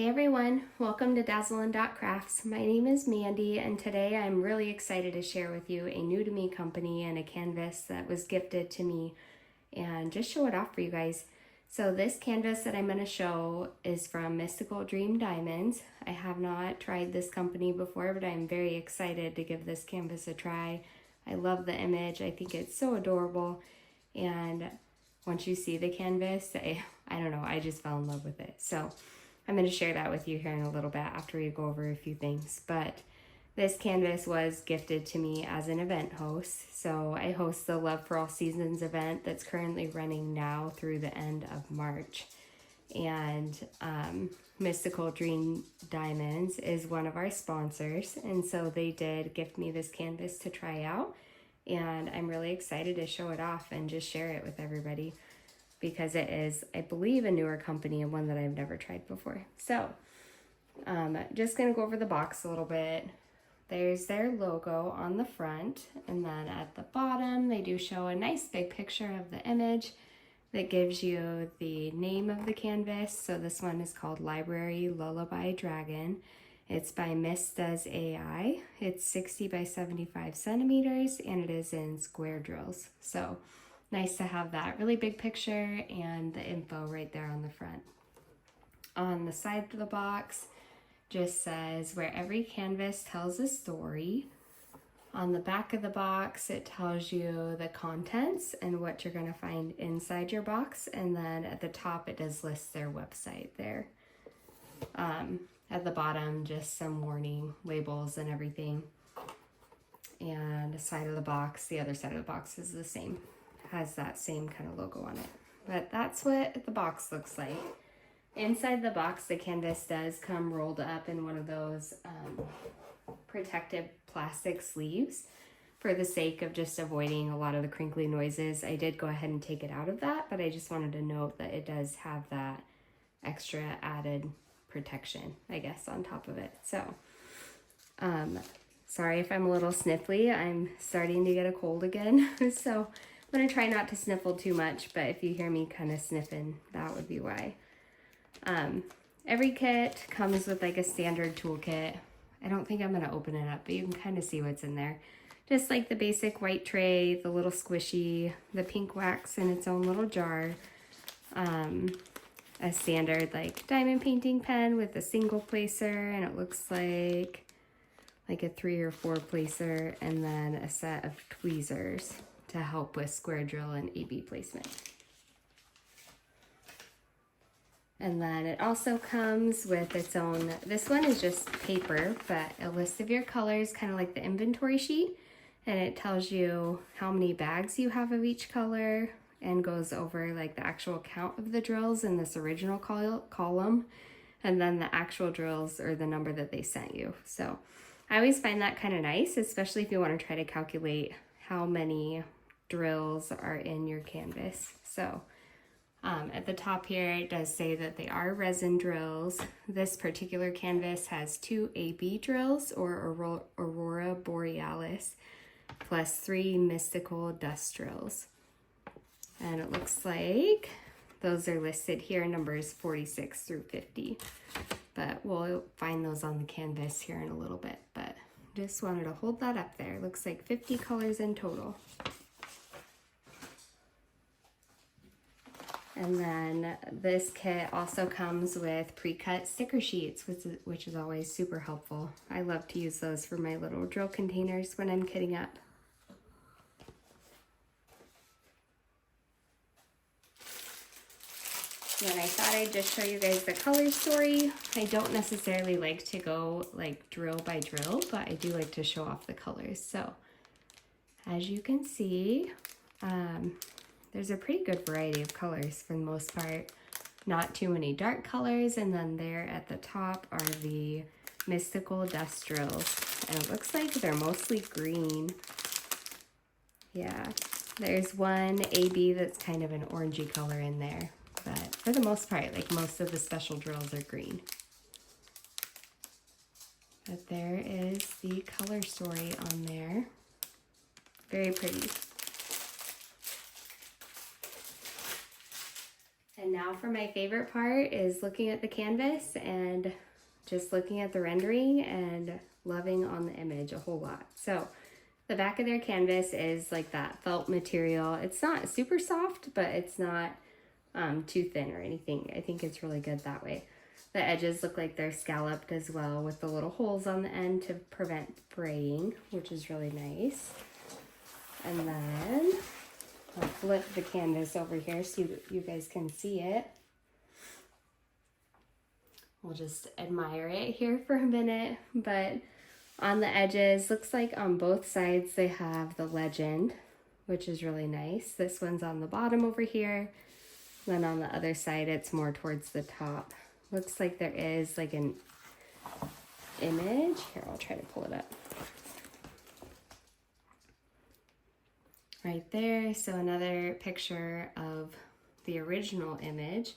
Hey everyone, welcome to Dazzle and Dot Crafts. My name is Mandy and today I'm really excited to share with you a new to me company and a canvas that was gifted to me and just show it off for you guys. So this canvas that I'm going to show is from Mystical Dream Diamonds. I have not tried this company before, but I'm very excited to give this canvas a try. I love the image. I think it's so adorable, and once you see the canvas, I don't know, I just fell in love with it. So I'm going to share that with you here in a little bit after we go over a few things. But this canvas was gifted to me as an event host. So I host the Love for All Seasons event that's currently running now through the end of March. And Mystical Dream Diamonds is one of our sponsors. And so they did gift me this canvas to try out. And I'm really excited to show it off and just share it with everybody, because it is, I believe, a newer company and one that I've never tried before. So, just gonna go over the box a little bit. There's their logo on the front, and then at the bottom, they do show a nice big picture of the image that gives you the name of the canvas. So this one is called Library Lullaby Dragon. It's by Miss Does AI. It's 60 by 75 centimeters, and it is in square drills. So, nice to have that really big picture and the info right there on the front. On the side of the box just says, where every canvas tells a story. On the back of the box, it tells you the contents and what you're going to find inside your box. And then at the top, it does list their website there. At the bottom, just some warning labels and everything. And the side of the box, the other side of the box is the same. Has that same kind of logo on it. But that's what the box looks like. Inside the box, the canvas does come rolled up in one of those protective plastic sleeves. For the sake of just avoiding a lot of the crinkly noises, I did go ahead and take it out of that, but I just wanted to note that it does have that extra added protection, I guess, on top of it. So, sorry if I'm a little sniffly. I'm starting to get a cold again, so I'm going to try not to sniffle too much, but if you hear me kind of sniffing, that would be why. Every kit comes with like a standard toolkit. I don't think I'm going to open it up, but you can kind of see what's in there. Just like the basic white tray, the little squishy, the pink wax in its own little jar, a standard like diamond painting pen with a single placer, and it looks like a 3 or 4 placer, and then a set of tweezers to help with square drill and AB placement. And then it also comes with its own, this one is just paper, but a list of your colors, kind of like the inventory sheet, and it tells you how many bags you have of each color and goes over like the actual count of the drills in this original column, and then the actual drills or the number that they sent you. So I always find that kind of nice, especially if you want to try to calculate how many drills are in your canvas. So at the top here, it does say that they are resin drills. This particular canvas has 2 AB drills, or Aurora Borealis, plus 3 mystical dust drills. And it looks like those are listed here, numbers 46 through 50. But we'll find those on the canvas here in a little bit. But just wanted to hold that up there. Looks like 50 colors in total. And then this kit also comes with pre-cut sticker sheets, which is always super helpful. I love to use those for my little drill containers when I'm kitting up. And I thought I'd just show you guys the color story. I don't necessarily like to go like drill by drill, but I do like to show off the colors. So as you can see, there's a pretty good variety of colors for the most part. Not too many dark colors, and then there at the top are the mystical dust drills. And it looks like they're mostly green. Yeah, there's one AB that's kind of an orangey color in there. But for the most part, like most of the special drills are green. But there is the color story on there. Very pretty. And now now for my favorite part is looking at the canvas and just looking at the rendering and loving on the image a whole lot. So the back of their canvas is like that felt material. It's not super soft, but it's not too thin or anything. I think it's really good that way. The edges look like they're scalloped as well with the little holes on the end to prevent fraying, which is really nice. And then I'll flip the canvas over here so you guys can see it. We'll just admire it here for a minute, but on the edges, looks like on both sides they have the legend, which is really nice. This one's on the bottom over here. Then on the other side, it's more towards the top. Looks like there is like an image. Here, I'll try to pull it up. Right there, so another picture of the original image.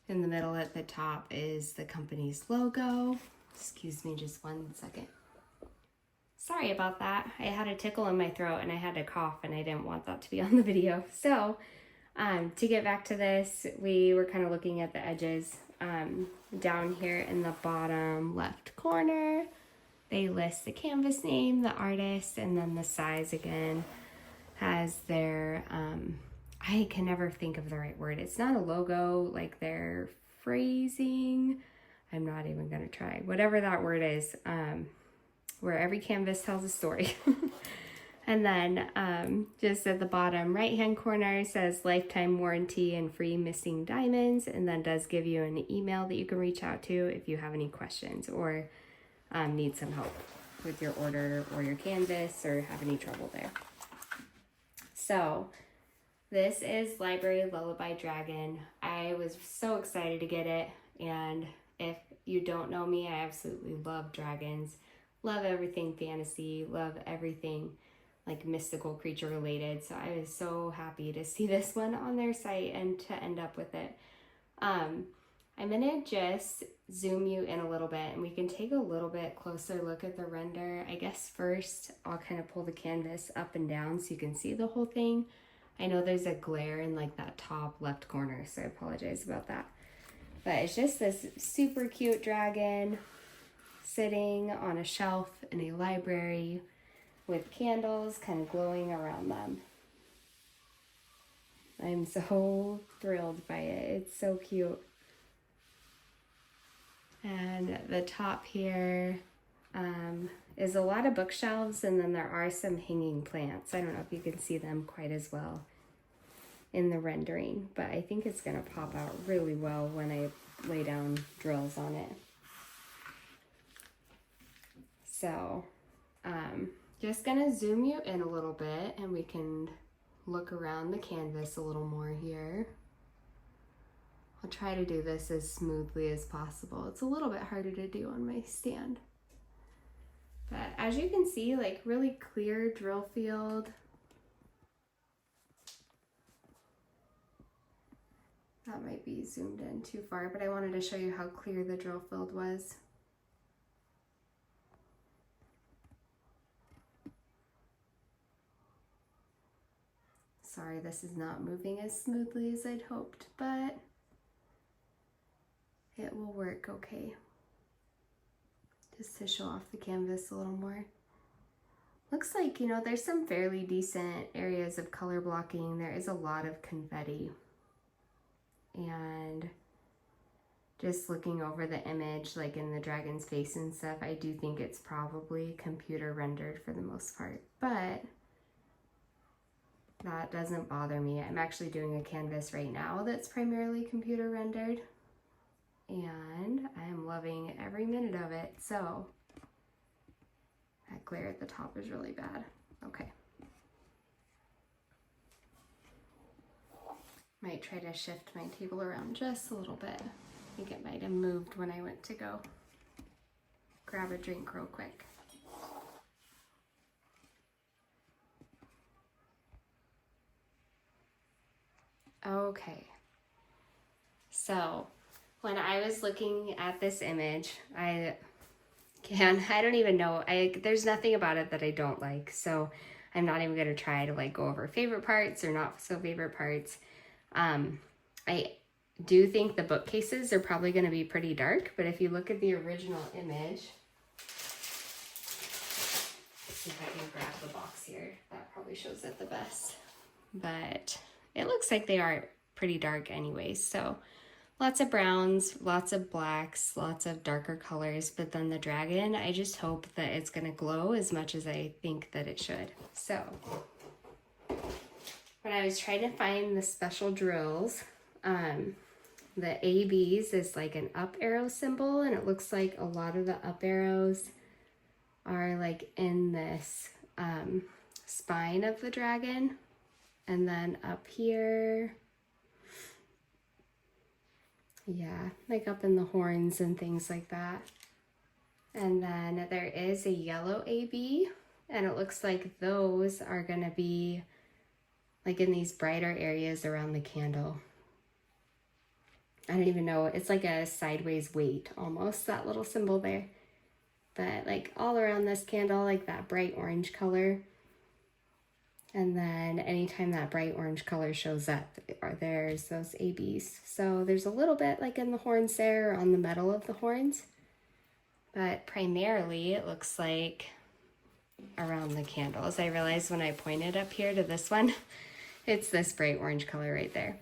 In the middle at the top is the company's logo. Excuse me just one second. Sorry about that. I had a tickle in my throat and I had to cough and I didn't want that to be on the video. So to get back to this, we were kind of looking at the edges. Down here in the bottom left corner, they list the canvas name, the artist, and then the size again has their, I can never think of the right word. It's not a logo, like their phrasing. I'm not even gonna try. Whatever that word is, where every canvas tells a story. And then just at the bottom right-hand corner says lifetime warranty and free missing diamonds, and then does give you an email that you can reach out to if you have any questions or need some help with your order or your canvas or have any trouble there. So this is Library Lullaby Dragon. I was so excited to get it, and if you don't know me, I absolutely love dragons, love everything fantasy, love everything like mystical creature related. So I was so happy to see this one on their site and to end up with it. I'm gonna just zoom you in a little bit and we can take a little bit closer look at the render. I guess first I'll kind of pull the canvas up and down so you can see the whole thing. I know there's a glare in like that top left corner, so I apologize about that. But it's just this super cute dragon sitting on a shelf in a library with candles kind of glowing around them. I'm so thrilled by it. It's so cute. And the top here is a lot of bookshelves, and then there are some hanging plants. I don't know if you can see them quite as well in the rendering, but I think it's gonna pop out really well when I lay down drills on it. So, just gonna zoom you in a little bit and we can look around the canvas a little more here. I'll try to do this as smoothly as possible. It's a little bit harder to do on my stand. But as you can see, like really clear drill field. That might be zoomed in too far, but I wanted to show you how clear the drill field was. Sorry, this is not moving as smoothly as I'd hoped, but it will work okay. Just to show off the canvas a little more. Looks like, you know, there's some fairly decent areas of color blocking. There is a lot of confetti. And just looking over the image, like in the dragon's face and stuff, I do think it's probably computer rendered for the most part, but that doesn't bother me. I'm actually doing a canvas right now that's primarily computer rendered, and I am loving every minute of it. So that glare at the top is really bad. Okay. Might try to shift my table around just a little bit. I think it might have moved when I went to go grab a drink real quick. Okay, so when I was looking at this image, I don't even know, there's nothing about it that I don't like, so I'm not even gonna try to like go over favorite parts or not so favorite parts. I do think the bookcases are probably going to be pretty dark, but if you look at the original image, let's see if I can grab the box here. That probably shows it the best. But it looks like they are pretty dark anyways. So lots of browns, lots of blacks, lots of darker colors. But then the dragon, I just hope that it's going to glow as much as I think that it should. So when I was trying to find the special drills, the ABs is like an up arrow symbol, and it looks like a lot of the up arrows are like in this spine of the dragon. And then up here, yeah, like up in the horns and things like that. And then there is a yellow AB, and it looks like those are gonna be like in these brighter areas around the candle. I don't even know, it's like a sideways weight almost, that little symbol there. But like all around this candle, like that bright orange color. And then anytime that bright orange color shows up, there's those ABs. So there's a little bit like in the horns there, or on the metal of the horns. But primarily it looks like around the candles. I realized when I pointed up here to this one, it's this bright orange color right there.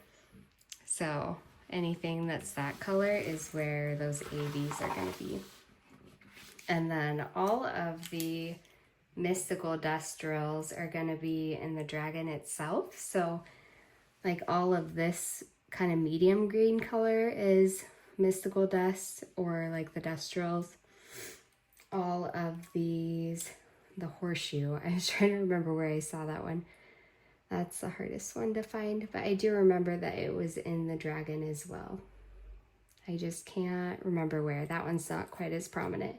So anything that's that color is where those ABs are going to be. And then all of the mystical dust drills are going to be in the dragon itself. So like all of this kind of medium green color is mystical dust, or like the dust drills. All of these, the horseshoe, I was trying to remember where I saw that one. That's the hardest one to find, but I do remember that it was in the dragon as well. I just can't remember where. That one's not quite as prominent.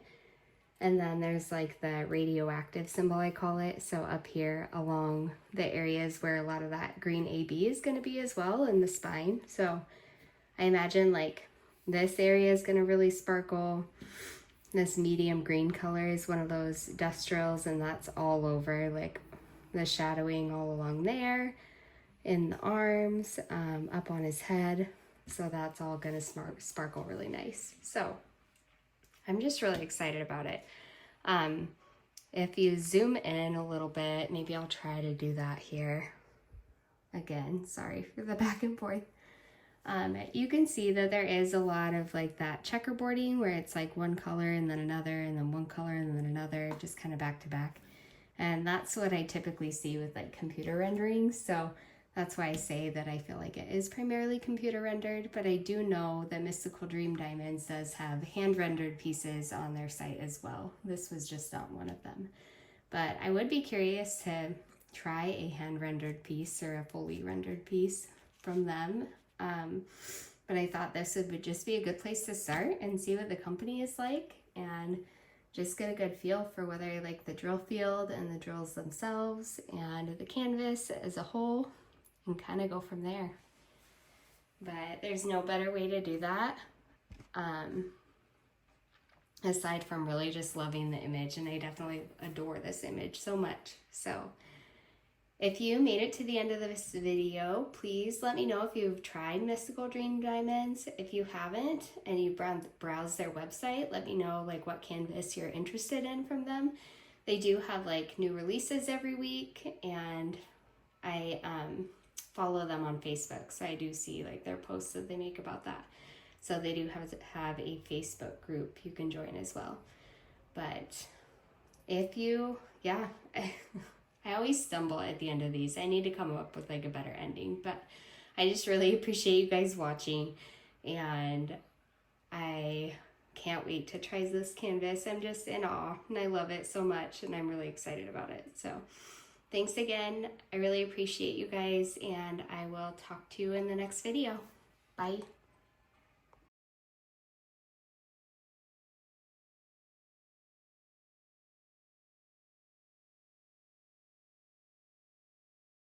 And then there's like the radioactive symbol, I call it. So up here along the areas where a lot of that green AB is going to be as well, in the spine. So I imagine like this area is going to really sparkle. This medium green color is one of those dust drills, and that's all over, like the shadowing all along there, in the arms, up on his head. So that's all going to sparkle really nice. So I'm just really excited about it. If you zoom in a little bit, maybe I'll try to do that here. Again, sorry for the back and forth. You can see that there is a lot of like that checkerboarding where it's like one color and then another and then one color and then another, just kind of back to back. And that's what I typically see with like computer renderings. So that's why I say that I feel like it is primarily computer rendered, but I do know that Mystical Dream Diamonds does have hand rendered pieces on their site as well. This was just not one of them. But I would be curious to try a hand rendered piece or a fully rendered piece from them. But I thought this would just be a good place to start and see what the company is like, and just get a good feel for whether I like the drill field and the drills themselves and the canvas as a whole, and kind of go from there. But there's no better way to do that aside from really just loving the image, and I definitely adore this image so much. So if you made it to the end of this video, please let me know if you've tried Mystical Dream Diamonds. If you haven't and you browse their website, let me know like what canvas you're interested in from them. They do have like new releases every week, and I follow them on Facebook, so I do see like their posts that they make about that. So they do have a Facebook group you can join as well. But if you, yeah, I always stumble at the end of these. I need to come up with like a better ending, but I just really appreciate you guys watching, and I can't wait to try this canvas. I'm just in awe, and I love it so much, and I'm really excited about it. So thanks again. I really appreciate you guys, and I will talk to you in the next video. Bye.